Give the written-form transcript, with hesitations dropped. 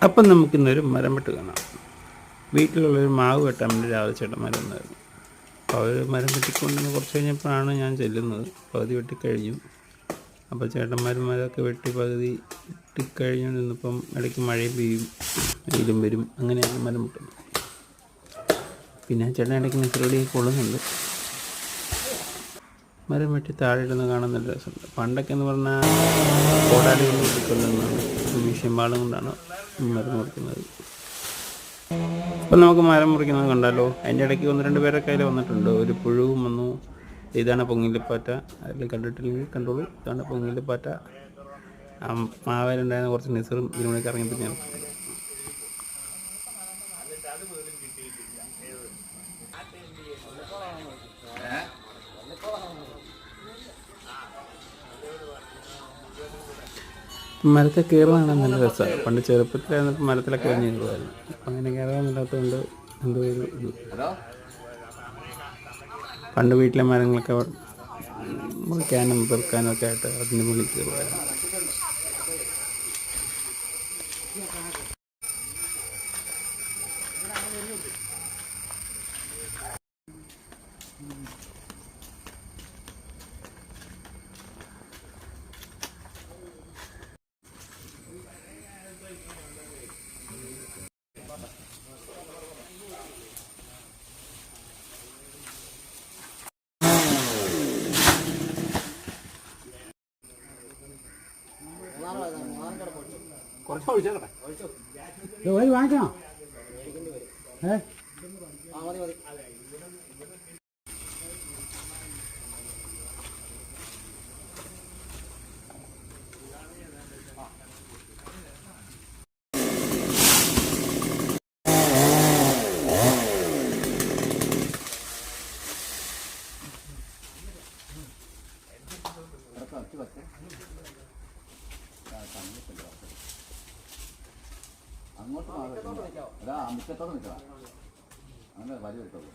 അപ്പം നമുക്കിന്നൊരു മരം വെട്ട് കാണാം. വീട്ടിലുള്ളൊരു മാവ് വെട്ടാൻ വേണ്ടി രാവിലെ ചേട്ടന്മാർ വന്നായിരുന്നു. അപ്പോൾ അവർ മരം വെട്ടിക്കൊണ്ടുവന്ന് കുറച്ച് കഴിഞ്ഞപ്പോഴാണ് ഞാൻ ചെല്ലുന്നത്. പകുതി വെട്ടിക്കഴിഞ്ഞു. അപ്പോൾ ചേട്ടന്മാരൊക്കെ വെട്ടി പകുതി വെട്ടിക്കഴിഞ്ഞു നിന്നപ്പം ഇടയ്ക്ക് മഴയും പെയ്യും, വെയിലും വരും, അങ്ങനെയാണ് മരം വെട്ടുന്നത്. പിന്നെ ചേട്ടൻ ഇടയ്ക്ക് നെച്ചറോടി കൊള്ളുന്നുണ്ട്. മരം വെട്ടി താഴെ ഇടുന്ന കാണാൻ നല്ല രസമുണ്ട്. പണ്ടൊക്കെ എന്ന് പറഞ്ഞാൽ കോടാലികൾ വെട്ടിക്കൊള്ളുന്നതാണ്, മെഷീൻ പാളും കൊണ്ടാണ് മരം മുറിക്കുന്നത്. അപ്പം നമുക്ക് മരം മുറിക്കുന്നത് കണ്ടാലോ. അതിൻ്റെ ഇടയ്ക്ക് 1-2 പേരൊക്കെ അതിൽ വന്നിട്ടുണ്ട്. ഒരു പുഴുവും വന്നു. ഇതാണ് പൊങ്ങില്ലിപ്പാറ്റ. അതിൽ കണ്ടിട്ടില്ലെങ്കിൽ കണ്ടോളൂ. ഇതാണ് പൊങ്ങില്ലിപ്പാറ്റ. മാവേലുണ്ടായിരുന്ന കുറച്ച് നെസറും ഇതിനോടൊക്കെ ഇറങ്ങിയപ്പോൾ ഞാൻ മരത്തിൽ കയറുന്നതാണ് നല്ല രസമാണ്. പണ്ട് ചെറുപ്പത്തിലായിരുന്നപ്പോൾ മരത്തിലൊക്കെ കഴിഞ്ഞ് കയറുമായിരുന്നു. അപ്പം അങ്ങനെ കയറാനില്ലാത്തതുകൊണ്ട് എന്തോ ഒരു ഇത്. പണ്ട് വീട്ടിലെ മരങ്ങളൊക്കെ മുറിക്കാനും പെറുക്കാനും ഒക്കെ ആയിട്ട് അതിന് മുകളിൽ കയറുമായിരുന്നു. വാങ്ങിക്കണോ? അങ്ങോട്ട് മുറ്റത്തോടെ നിൽക്കണം. അങ്ങനെ വലിയ എടുത്തോളൂ.